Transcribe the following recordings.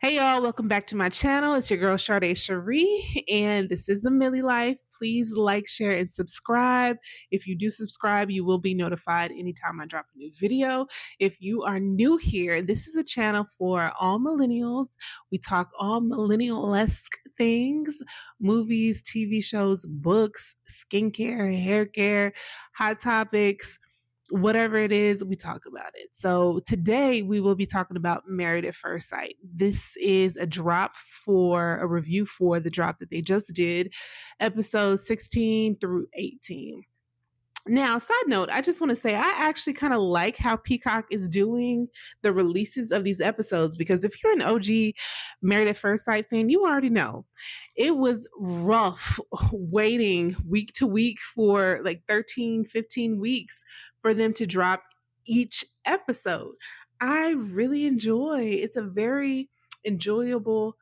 Hey y'all, welcome back to my channel. It's your girl Sade Cherie, and this is the Millie Life. Please like, share, and subscribe. If you do subscribe, you will be notified anytime I drop a new video. If you are new here, this is a channel for all millennials. We talk all millennial-esque things: movies, TV shows, books, skincare, hair care, hot topics. Whatever it is, we talk about it. So today we will be talking about Married at First Sight. This is a review for the drop that they just did, episodes 16 through 18. Now, side note, I just want to say I actually kind of like how Peacock is doing the releases of these episodes, because if you're an OG Married at First Sight fan, you already know it was rough waiting week to week for like 13, 15 weeks for them to drop each episode. I really it's a very enjoyable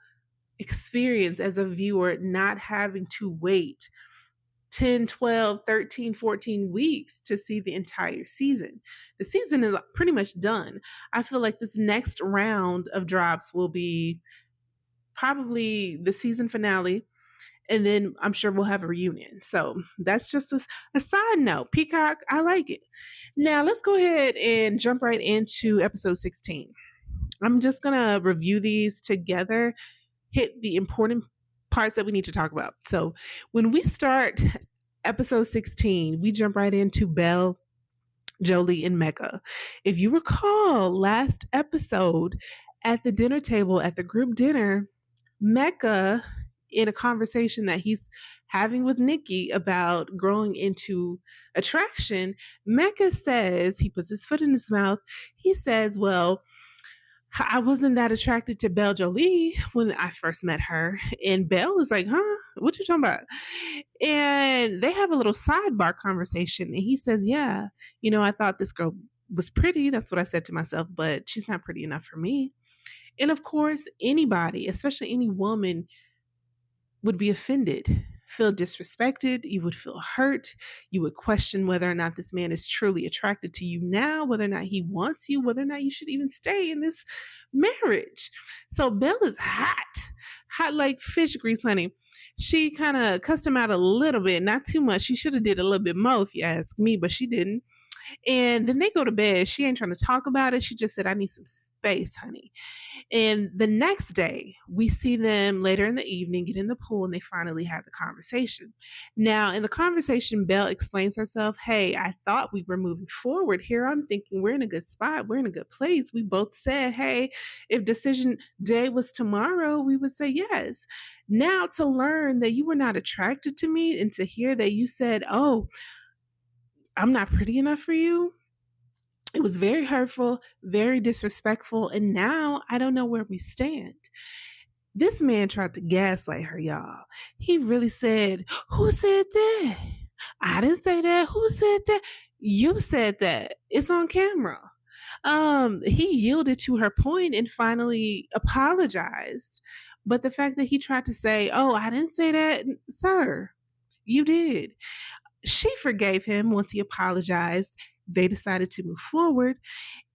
experience as a viewer, not having to wait 10, 12, 13, 14 weeks to see the entire season. The season is pretty much done. I feel like this next round of drops will be probably the season finale, and then I'm sure we'll have a reunion. So that's just a side note. Peacock, I like it. Now let's go ahead and jump right into episode 16. I'm just going to review these together, hit the important parts that we need to talk about. So when we start episode 16, we jump right into Belle, Jolie, and Mecca. If you recall last episode at the dinner table, at the group dinner, Mecca, in a conversation that he's having with Nikki about growing into attraction, Mecca says, he puts his foot in his mouth. He says, well, I wasn't that attracted to Belle Jolie when I first met her. And Belle is like, huh? What you talking about? And they have a little sidebar conversation. And he says, yeah, I thought this girl was pretty. That's what I said to myself, but she's not pretty enough for me. And of course, anybody, especially any woman, would be offended, feel disrespected. You would feel hurt. You would question whether or not this man is truly attracted to you now, whether or not he wants you, whether or not you should even stay in this marriage. So Belle is hot like fish grease, honey. She kind of cussed him out a little bit, not too much. She should have did a little bit more, if you ask me, but she didn't. And then they go to bed. She ain't trying to talk about it. She just said, I need some space, honey. And the next day, we see them later in the evening get in the pool, and they finally have the conversation. Now, in the conversation, Belle explains herself. Hey, I thought we were moving forward here. I'm thinking we're in a good spot. We're in a good place. We both said, hey, if decision day was tomorrow, we would say yes. Now to learn that you were not attracted to me, and to hear that you said, oh, I'm not pretty enough for you, it was very hurtful, very disrespectful, and now I don't know where we stand. This man tried to gaslight her, y'all. He really said, who said that? I didn't say that. Who said that? You said that. It's on camera. He yielded to her point and finally apologized. But the fact that he tried to say, oh, I didn't say that, sir, you did. She forgave him once he apologized. They decided to move forward.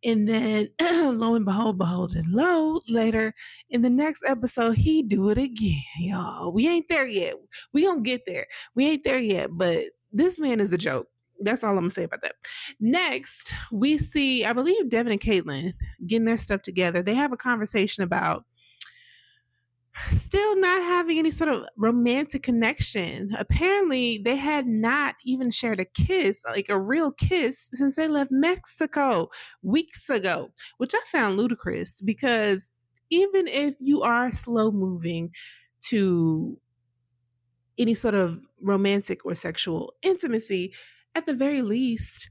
And then lo and behold and lo, later in the next episode, he do it again, y'all. We ain't there yet. We gonna get there. We ain't there yet, but this man is a joke. That's all I'm gonna say about that. Next, we see, I believe, Devin and Caitlin getting their stuff together. They have a conversation about still not having any sort of romantic connection. Apparently, they had not even shared a kiss, like a real kiss, since they left Mexico weeks ago, which I found ludicrous, because even if you are slow moving to any sort of romantic or sexual intimacy, at the very least,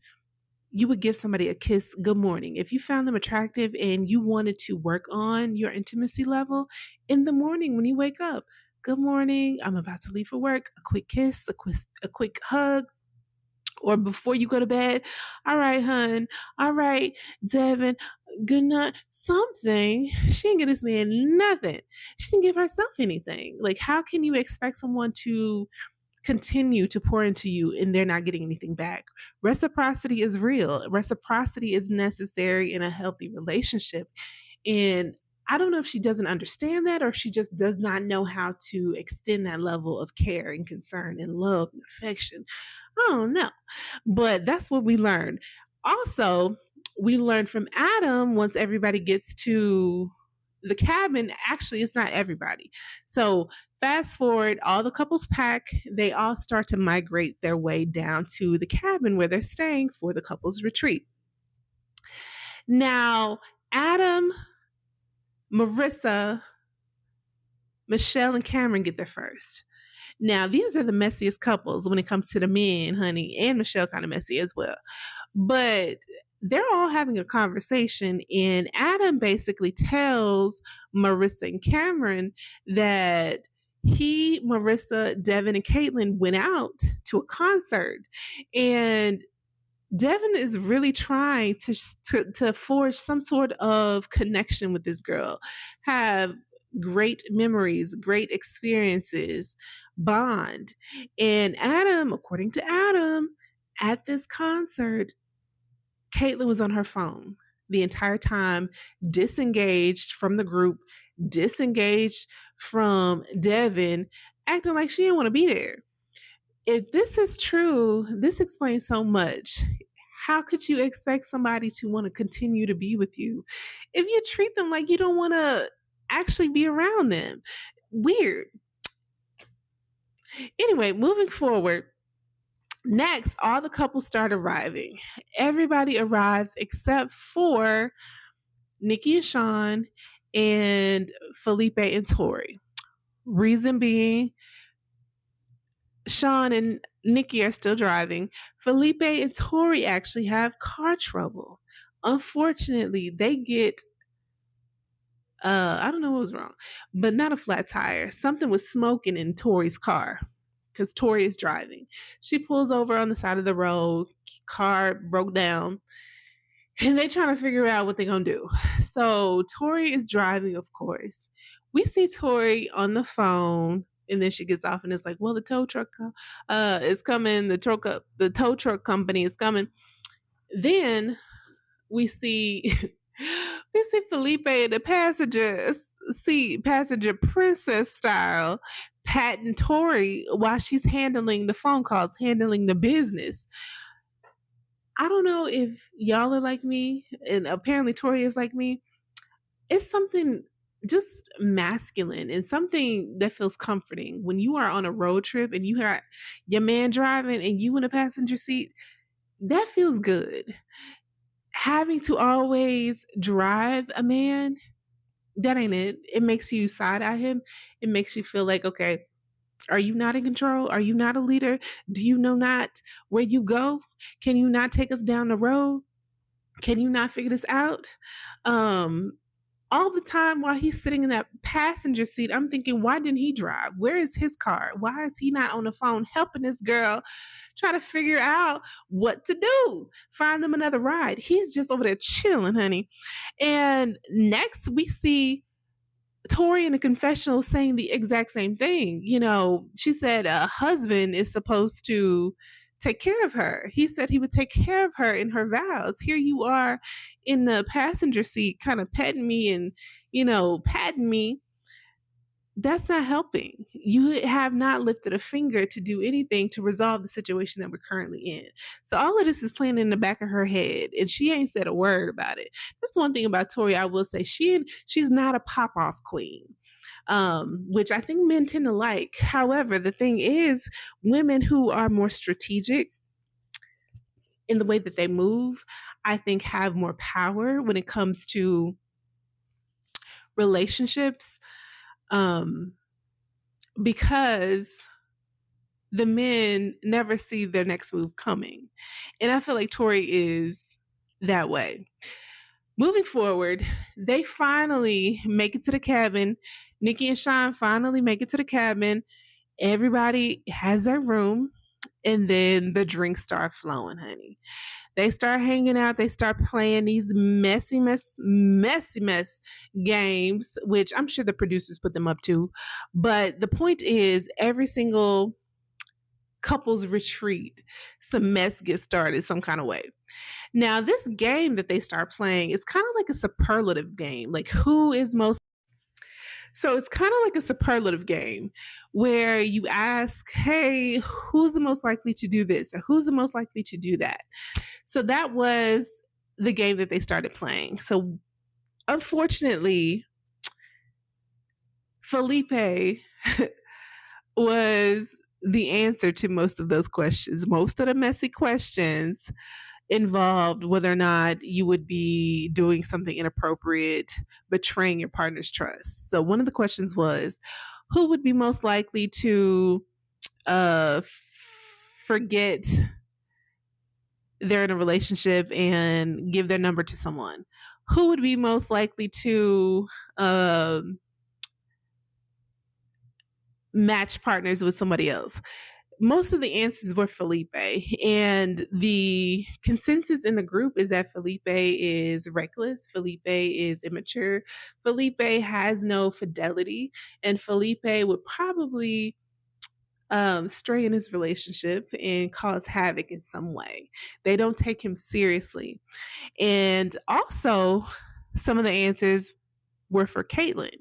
you would give somebody a kiss, good morning. If you found them attractive and you wanted to work on your intimacy level, in the morning when you wake up, good morning, I'm about to leave for work, a quick kiss, a quick hug. Or before you go to bed, all right, hun, all right, Devin, good night, something. She didn't give this man nothing. She didn't give herself anything. Like, how can you expect someone to continue to pour into you and they're not getting anything back? Reciprocity is real. Reciprocity is necessary in a healthy relationship. And I don't know if she doesn't understand that or she just does not know how to extend that level of care and concern and love and affection. I don't know. But that's what we learned. Also, we learned from Adam once everybody gets to the cabin, actually, it's not everybody. So, fast forward, all the couples pack, they all start to migrate their way down to the cabin where they're staying for the couples retreat. Now, Adam, Marissa, Michelle, and Cameron get there first. Now, these are the messiest couples when it comes to the men, honey, and Michelle kind of messy as well. But they're all having a conversation, and Adam basically tells Marissa and Cameron that he, Marissa, Devin, and Caitlin went out to a concert, and Devin is really trying to forge some sort of connection with this girl, have great memories, great experiences, bond. And Adam, according to Adam, at this concert, Caitlin was on her phone the entire time, disengaged from the group, disengaged from Devin, acting like she didn't want to be there. If this is true, this explains so much. How could you expect somebody to want to continue to be with you if you treat them like you don't want to actually be around them? Weird. Anyway, moving forward. Next, all the couples start arriving. Everybody arrives except for Nikki and Sean and Felipe and Tori. Reason being, Sean and Nikki are still driving. Felipe and Tori actually have car trouble. Unfortunately, they get I don't know what was wrong, but not a flat tire. Something was smoking in Tori's car because Tori is driving. She pulls over on the side of the road, car broke down, and they're trying to figure out what they're going to do. So Tori is driving, of course. We see Tori on the phone, and then she gets off and it's like, well, the tow truck is coming. The tow truck company is coming. Then we see Felipe in the passenger seat, passenger princess style, patting Tori while she's handling the phone calls, handling the business. I don't know if y'all are like me, and apparently Tori is like me. It's something just masculine and something that feels comforting when you are on a road trip and you have your man driving and you in a passenger seat. That feels good. Having to always drive a man, that ain't it. It makes you side eye him. It makes you feel like, okay, are you not in control? Are you not a leader? Do you know not where you go? Can you not take us down the road? Can you not figure this out? All the time while he's sitting in that passenger seat, I'm thinking, why didn't he drive? Where is his car? Why is he not on the phone helping this girl try to figure out what to do? Find them another ride. He's just over there chilling, honey. And next we see Tori in the confessional saying the exact same thing. You know, she said a husband is supposed to take care of her. He said he would take care of her in her vows. Here you are in the passenger seat kind of petting me and, patting me. That's not helping. You have not lifted a finger to do anything to resolve the situation that we're currently in. So all of this is playing in the back of her head, and she ain't said a word about it. That's one thing about Tori I will say. She's not a pop-off queen. Which I think men tend to like. However, the thing is, women who are more strategic in the way that they move, I think have more power when it comes to relationships, because the men never see their next move coming. And I feel like Tori is that way. Moving forward, they finally make it to the cabin. Nikki and Sean finally make it to the cabin. Everybody has their room, and then the drinks start flowing, honey. They start hanging out. They start playing these messy games, which I'm sure the producers put them up to. But the point is, every single couples retreat, some mess gets started some kind of way. Now, this game that they start playing is kind of like a superlative game. Like, who is most. So it's kind of like a superlative game where you ask, hey, who's the most likely to do this? Or who's the most likely to do that? So that was the game that they started playing. So unfortunately, Felipe was the answer to most of those questions. Most of the messy questions involved whether or not you would be doing something inappropriate, betraying your partner's trust. So one of the questions was, who would be most likely to forget they're in a relationship and give their number to someone? Who would be most likely to match partners with somebody else? Most of the answers were Felipe, and the consensus in the group is that Felipe is reckless, Felipe is immature, Felipe has no fidelity, and Felipe would probably stray in his relationship and cause havoc in some way. They don't take him seriously. And also, some of the answers were for Caitlin.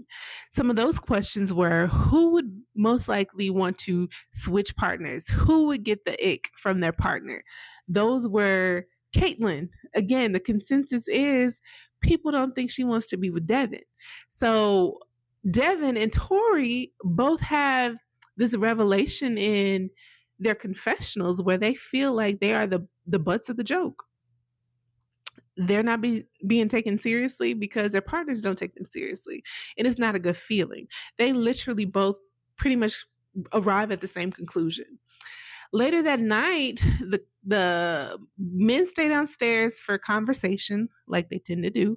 Some of those questions were, who would most likely want to switch partners? Who would get the ick from their partner? Those were Caitlin. Again, the consensus is people don't think she wants to be with Devin. So Devin and Tori both have this revelation in their confessionals where they feel like they are the butts of the joke. They're not being taken seriously because their partners don't take them seriously. And it's not a good feeling. They literally both pretty much arrive at the same conclusion. Later that night, the men stay downstairs for conversation, like they tend to do,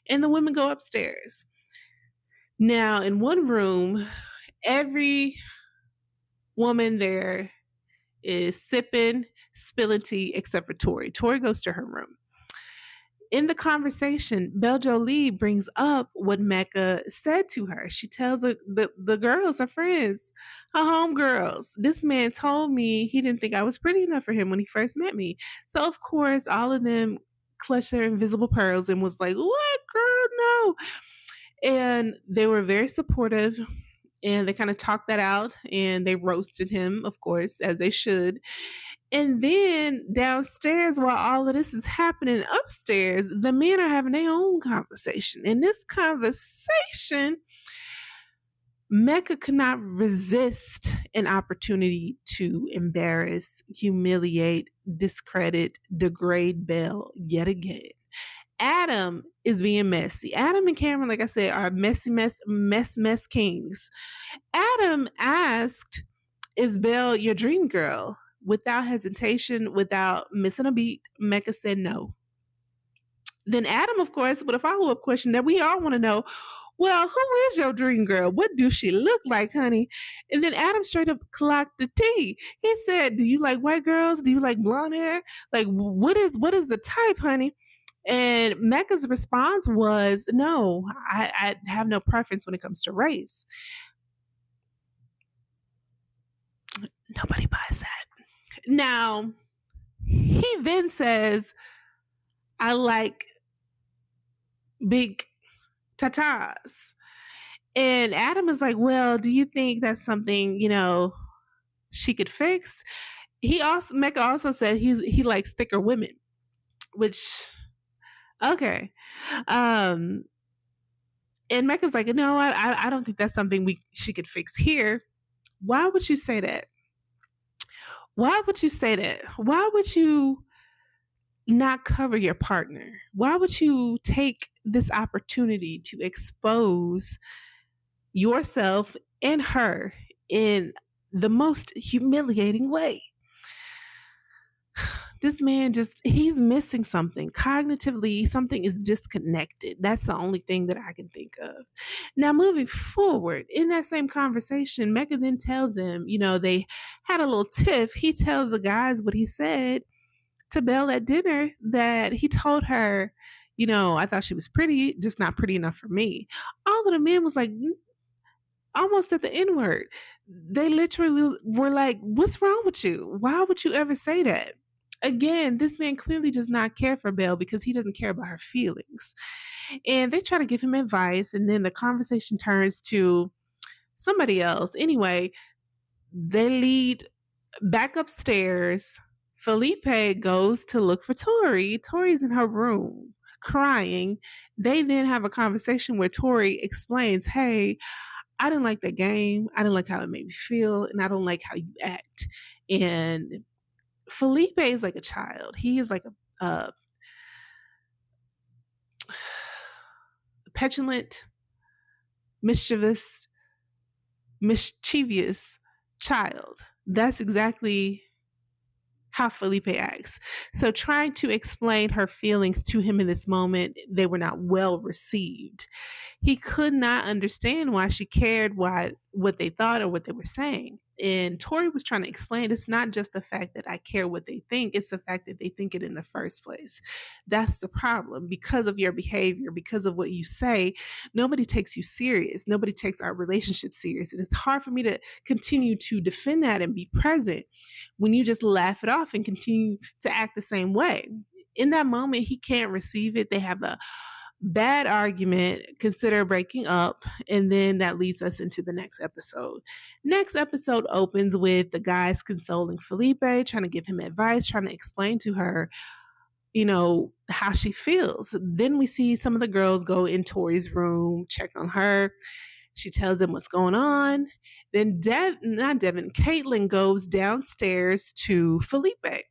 and the women go upstairs. Now, in one room, every woman there is sipping, spilling tea, except for Tori. Tori goes to her room. In the conversation, Belle Jolie brings up what Mecca said to her. She tells her the girls, her friends, her homegirls, this man told me he didn't think I was pretty enough for him when he first met me. So, of course, all of them clutched their invisible pearls and was like, what, girl, no. And they were very supportive. And they kind of talked that out and they roasted him, of course, as they should. And then downstairs, while all of this is happening upstairs, the men are having their own conversation. In this conversation, Mecca could not resist an opportunity to embarrass, humiliate, discredit, degrade Belle yet again. Adam is being messy. Adam and Cameron, like I said, are messy, mess kings. Adam asked, is Belle your dream girl? Without hesitation, without missing a beat, Mecca said no. Then Adam, of course, with a follow-up question that we all want to know, well, who is your dream girl? What do she look like, honey? And then Adam straight up clocked the tea. He said, do you like white girls? Do you like blonde hair? Like, what is the type, honey? And Mecca's response was, no, I have no preference when it comes to race. Nobody buys that. Now, he then says, I like big tatas. And Adam is like, well, do you think that's something, she could fix? Mecca also said he likes thicker women, which, okay. And Mecca's like, no, I don't think that's something she could fix here. Why would you say that? Why would you say that? Why would you not cover your partner? Why would you take this opportunity to expose yourself and her in the most humiliating way? This man he's missing something. Cognitively, something is disconnected. That's the only thing that I can think of. Now, moving forward, in that same conversation, Mecca then tells them, they had a little tiff. He tells the guys what he said to Belle at dinner, that he told her, I thought she was pretty, just not pretty enough for me. All of the men was like, almost at the N-word. they literally were like, what's wrong with you? Why would you ever say that? Again, this man clearly does not care for Belle because he doesn't care about her feelings. And they try to give him advice, and then the conversation turns to somebody else. Anyway, they lead back upstairs. Felipe goes to look for Tori. Tori's in her room crying. They then have a conversation where Tori explains, hey, I didn't like that game. I didn't like how it made me feel, and I don't like how you act. And Felipe is like a child. He is like a petulant, mischievous child. That's exactly how Felipe acts. So trying to explain her feelings to him in this moment, they were not well received. He could not understand why she cared what they thought or what they were saying. And Tori was trying to explain it's not just the fact that I care what they think, it's the fact that they think it in the first place. That's the problem. Because of your behavior, because of what you say, nobody takes you serious. Nobody takes our relationship serious. And it's hard for me to continue to defend that and be present when you just laugh it off and continue to act the same way. In that moment, he can't receive it. They have a bad argument, consider breaking up, and then that leads us into the next episode. Next episode opens with the guys consoling Felipe, trying to give him advice, trying to explain to her, how she feels. Then we see some of the girls go in Tori's room, check on her. She tells them what's going on. Then Caitlin goes downstairs to Felipe.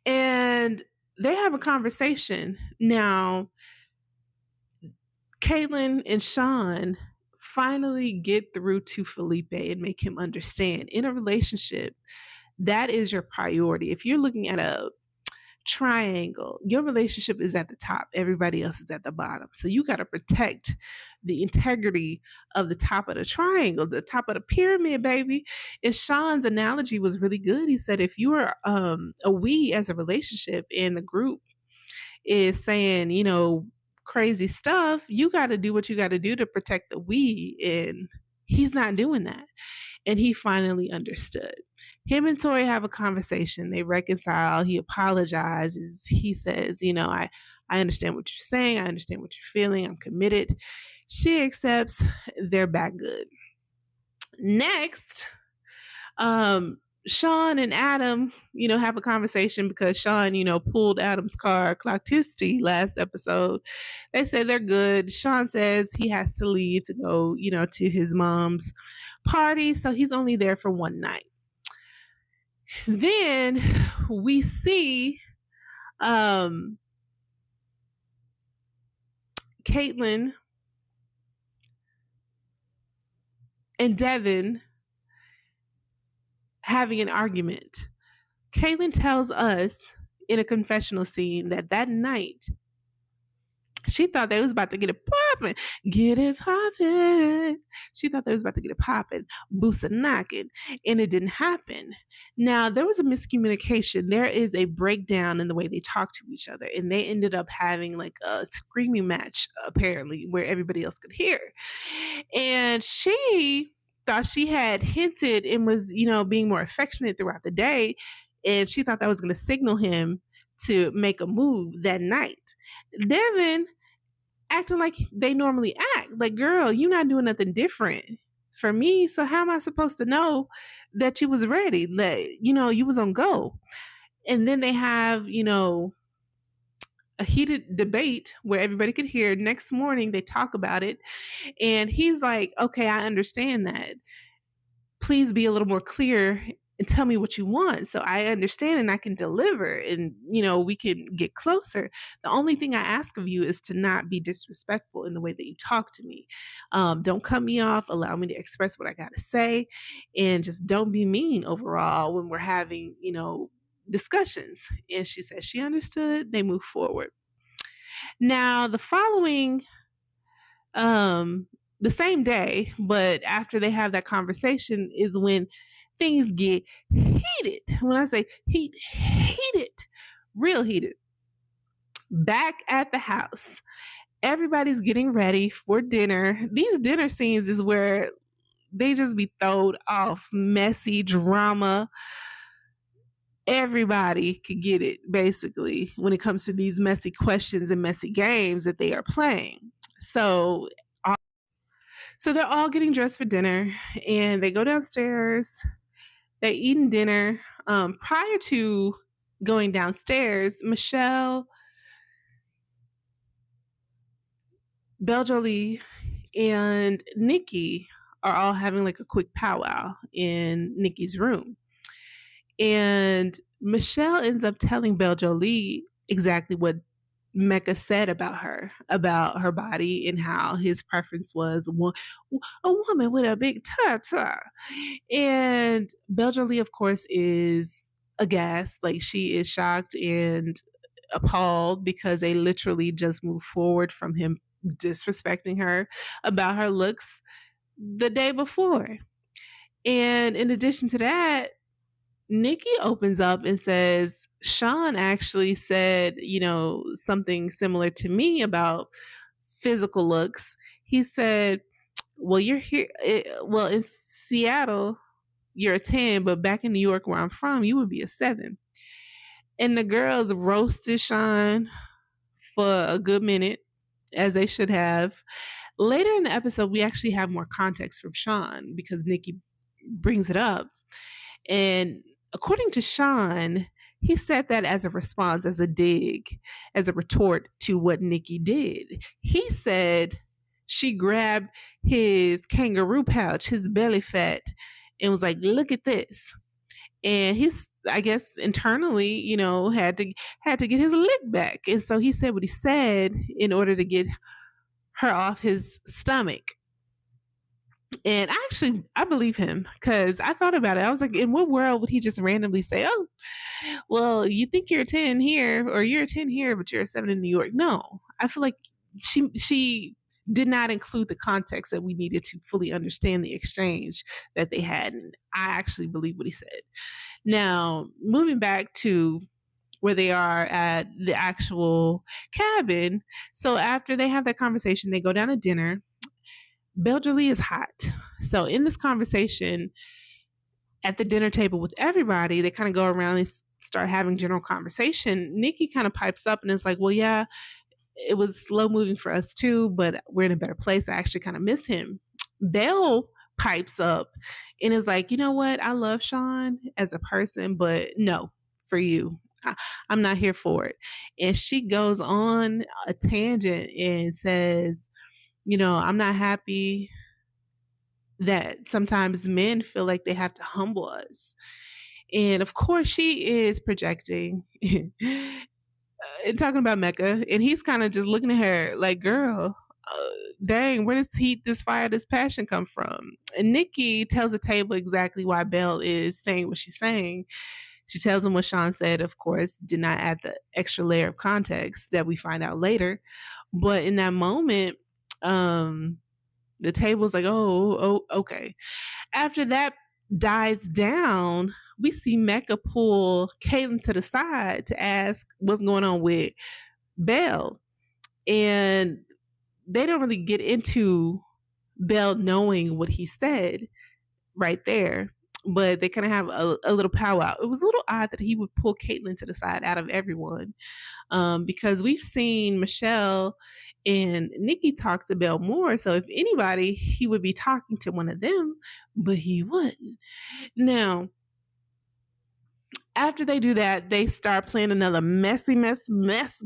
And they have a conversation. Now, Caitlin and Sean finally get through to Felipe and make him understand in a relationship, that is your priority. If you're looking at a triangle, your relationship is at the top, everybody else is at the bottom. So you got to protect the integrity of the top of the triangle, the top of the pyramid, baby. And Sean's analogy was really good. He said, if you are a we as a relationship and the group is saying, crazy stuff, you got to do what you got to do to protect the we. And he's not doing that. And he finally understood. Him and Tori have a conversation. They reconcile. He apologizes. He says, I understand what you're saying. I understand what you're feeling. I'm committed. She accepts. They're back good. Next, Sean and Adam, have a conversation because Sean, pulled Adam's car, clocked his T last episode. They say they're good. Sean says he has to leave to go, to his mom's party. So he's only there for one night. Then we see Caitlin and Devin having an argument. Caitlin tells us in a confessional scene that night she thought they was about to get it popping. Get it popping. She thought they was about to get it popping. Boosa knocking. And it didn't happen. Now, there was a miscommunication. There is a breakdown in the way they talk to each other. And they ended up having like a screaming match, apparently, where everybody else could hear. And she thought she had hinted and was, being more affectionate throughout the day. And she thought that was going to signal him to make a move that night. Devin acting like they normally act. Like, girl, you're not doing nothing different for me. So how am I supposed to know that you was ready? That, you was on go. And then they have, a heated debate where everybody could hear. Next morning, they talk about it. And he's like, okay, I understand that. Please be a little more clear and tell me what you want so I understand and I can deliver and, we can get closer. The only thing I ask of you is to not be disrespectful in the way that you talk to me. Don't cut me off. Allow me to express what I got to say and just don't be mean overall when we're having, discussions. And she said she understood. They move forward. Now, the following, the same day, but after they have that conversation is when things get heated. When I say heated, real heated. Back at the house, everybody's getting ready for dinner. These dinner scenes is where they just be thrown off. Messy drama. Everybody could get it, basically, when it comes to these messy questions and messy games that they are playing. So they're all getting dressed for dinner, and they go downstairs. They eating dinner. Prior to going downstairs, Michelle, Belle Jolie, and Nikki are all having like a quick powwow in Nikki's room. And Michelle ends up telling Belle Jolie exactly what Mecca said about her body, and how his preference was a woman with a big tata. And Belle Jolie, of course, is aghast. Like, she is shocked and appalled because they literally just moved forward from him disrespecting her about her looks the day before. And in addition to that, Nikki opens up and says, Sean actually said, something similar to me about physical looks. He said, well, you're here. Well, in Seattle, you're a 10, but back in New York, where I'm from, you would be a 7. And the girls roasted Sean for a good minute, as they should have. Later in the episode, we actually have more context from Sean because Nikki brings it up. And according to Sean, he said that as a response, as a dig, as a retort to what Nikki did. He said she grabbed his kangaroo pouch, his belly fat, and was like, look at this. And he's, I guess, internally, had to get his lick back. And so he said what he said in order to get her off his stomach. And I believe him, because I thought about it. I was like, in what world would he just randomly say, oh, well, you think you're a 10 here, or you're a 10 here, but you're a 7 in New York? No, I feel like she did not include the context that we needed to fully understand the exchange that they had. And I actually believe what he said. Now, moving back to where they are at the actual cabin. So after they have that conversation, they go down to dinner. Belle Jolie is hot. So in this conversation at the dinner table with everybody, they kind of go around and start having general conversation. Nikki kind of pipes up and is like, well, yeah, it was slow moving for us too, but we're in a better place. I actually kind of miss him. Belle pipes up and is like, you know what? I love Sean as a person, but no, for you, I'm not here for it. And she goes on a tangent and says, I'm not happy that sometimes men feel like they have to humble us. And of course, she is projecting and talking about Mecca. And he's kind of just looking at her like, girl, dang, where does this fire, this passion come from? And Nikki tells the table exactly why Belle is saying what she's saying. She tells him what Sean said, of course, did not add the extra layer of context that we find out later. But in that moment, the table's like, oh, okay. After that dies down, we see Mecca pull Caitlin to the side to ask what's going on with Belle. And they don't really get into Belle knowing what he said right there, but they kind of have a little powwow. It was a little odd that he would pull Caitlin to the side out of everyone, because we've seen Michelle and Nikki talk to Belle more. So if anybody, he would be talking to one of them, but he wouldn't. Now, after they do that, they start playing another mess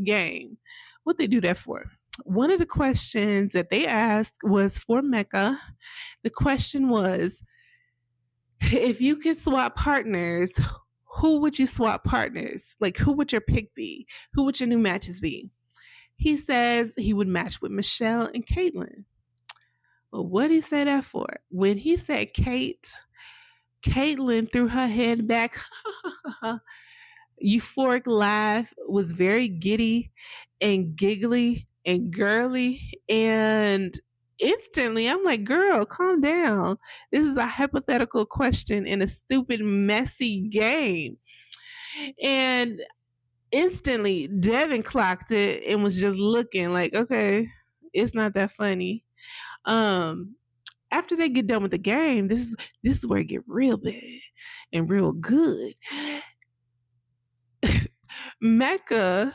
game. What they do that for? One of the questions that they asked was for Mecca. The question was, if you could swap partners, who would you swap partners? Like, who would your pick be? Who would your new matches be? He says he would match with Michelle and Caitlin. Well, what did he say that for? When he said Caitlin threw her head back. Euphoric laugh, was very giddy and giggly and girly. And instantly, I'm like, girl, calm down. This is a hypothetical question in a stupid, messy game. And instantly, Devin clocked it and was just looking like, okay, it's not that funny. after they get done with the game, this is where it get real bad and real good. Mecca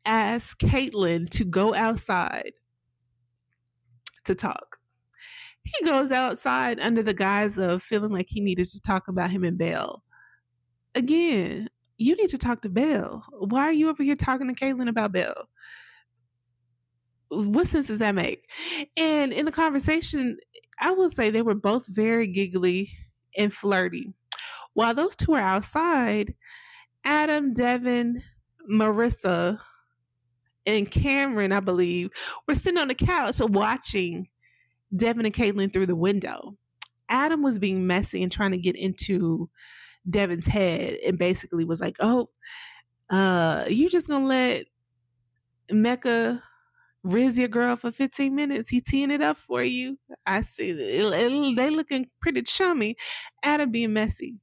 asks Caitlyn to go outside to talk. He goes outside under the guise of feeling like he needed to talk about him and Belle. Again, you need to talk to Belle. Why are you over here talking to Caitlyn about Belle? What sense does that make? And in the conversation, I will say they were both very giggly and flirty. While those two are outside, Adam, Devin, Marissa, and Cameron, I believe, were sitting on the couch watching Devin and Caitlyn through the window. Adam was being messy and trying to get into Devin's head and basically was like, oh, you just gonna let Mecca riz your girl for 15 minutes? He teeing it up for you. I see they looking pretty chummy. Adam being messy.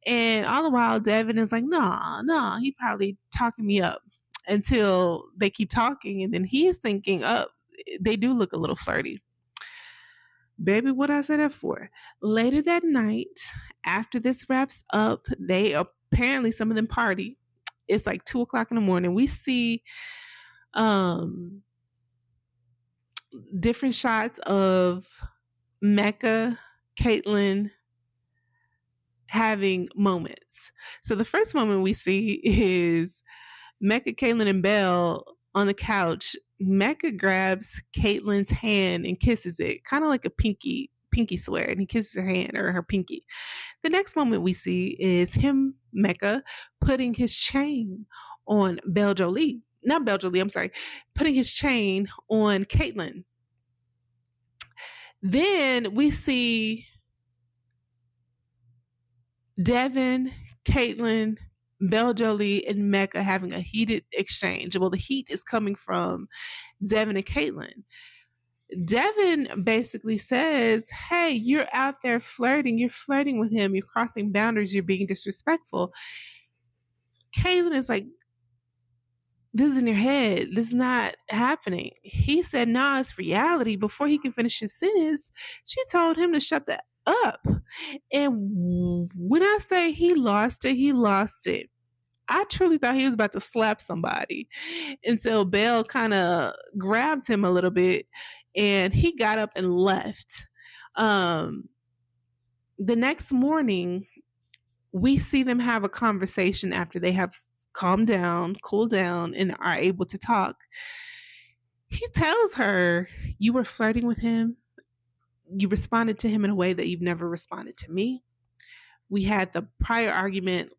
And all the while Devin is like, nah, he probably talking me up, until they keep talking, and then he's thinking, oh, they do look a little flirty. Baby, what I say that for? Later that night, after this wraps up, they apparently, some of them party. It's like 2:00 in the morning. We see different shots of Mecca, Caitlyn having moments. So the first moment we see is Mecca, Caitlyn, and Belle on the couch. Mecca grabs Caitlyn's hand and kisses it, kind of like a pinky swear, and he kisses her hand or her pinky. The next moment we see is him, Mecca, putting his chain on Belle Jolie. Not Belle Jolie, I'm sorry. Putting his chain on Caitlyn. Then we see Devin, Caitlyn, Belle Jolie, and Mecca having a heated exchange. Well, the heat is coming from Devin and Caitlyn. Devin basically says, hey, you're out there flirting. You're flirting with him. You're crossing boundaries. You're being disrespectful. Caitlyn is like, this is in your head. This is not happening. He said, nah, it's reality. Before he can finish his sentence, she told him to shut that up. And when I say he lost it, he lost it. I truly thought he was about to slap somebody until Belle kind of grabbed him a little bit and he got up and left. The next morning, we see them have a conversation after they have calmed down, cooled down, and are able to talk. He tells her, you were flirting with him. You responded to him in a way that you've never responded to me. We had the prior argument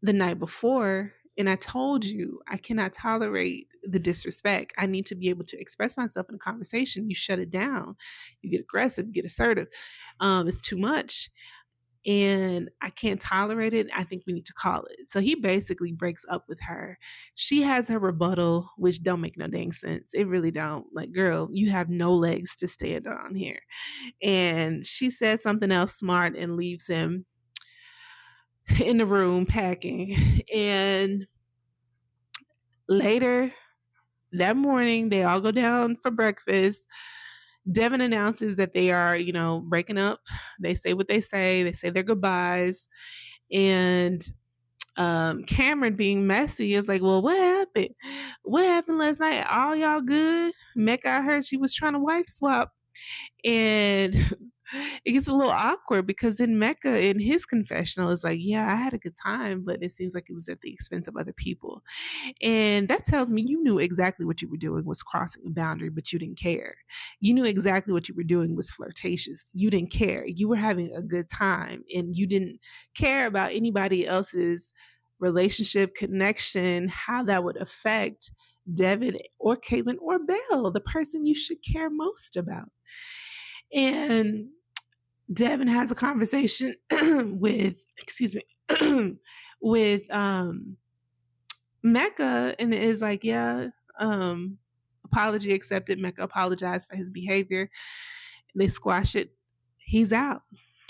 the night before, and I told you I cannot tolerate the disrespect. I need to be able to express myself in a conversation. You shut it down. You get aggressive, you get assertive. It's too much. And I can't tolerate it. I think we need to call it. So he basically breaks up with her. She has her rebuttal, which don't make no dang sense. It really don't. Like, girl, you have no legs to stand on here. And she says something else smart and leaves him in the room packing. And later that morning, they all go down for breakfast. Devin announces that they are, breaking up. They say what they say their goodbyes. And Cameron, being messy, is like, well, what happened? What happened last night? All y'all good? Mecca, I heard she was trying to wife swap. And it gets a little awkward because then Mecca in his confessional is like, yeah, I had a good time, but it seems like it was at the expense of other people. And that tells me you knew exactly what you were doing was crossing a boundary, but you didn't care. You knew exactly what you were doing was flirtatious. You didn't care. You were having a good time and you didn't care about anybody else's relationship, connection, how that would affect Devin or Caitlyn or Belle, the person you should care most about. And Devin has a conversation with Mecca, and is like, yeah, apology accepted. Mecca apologized for his behavior. They squash it. He's out.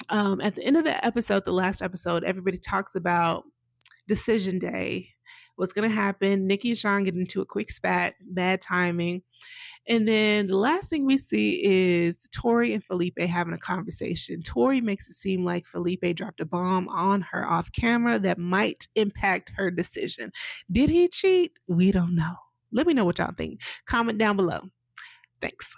At the end of the episode, the last episode, everybody talks about decision day, what's going to happen. Nikki and Sean get into a quick spat, bad timing. And then the last thing we see is Tori and Felipe having a conversation. Tori makes it seem like Felipe dropped a bomb on her off camera that might impact her decision. Did he cheat? We don't know. Let me know what y'all think. Comment down below. Thanks.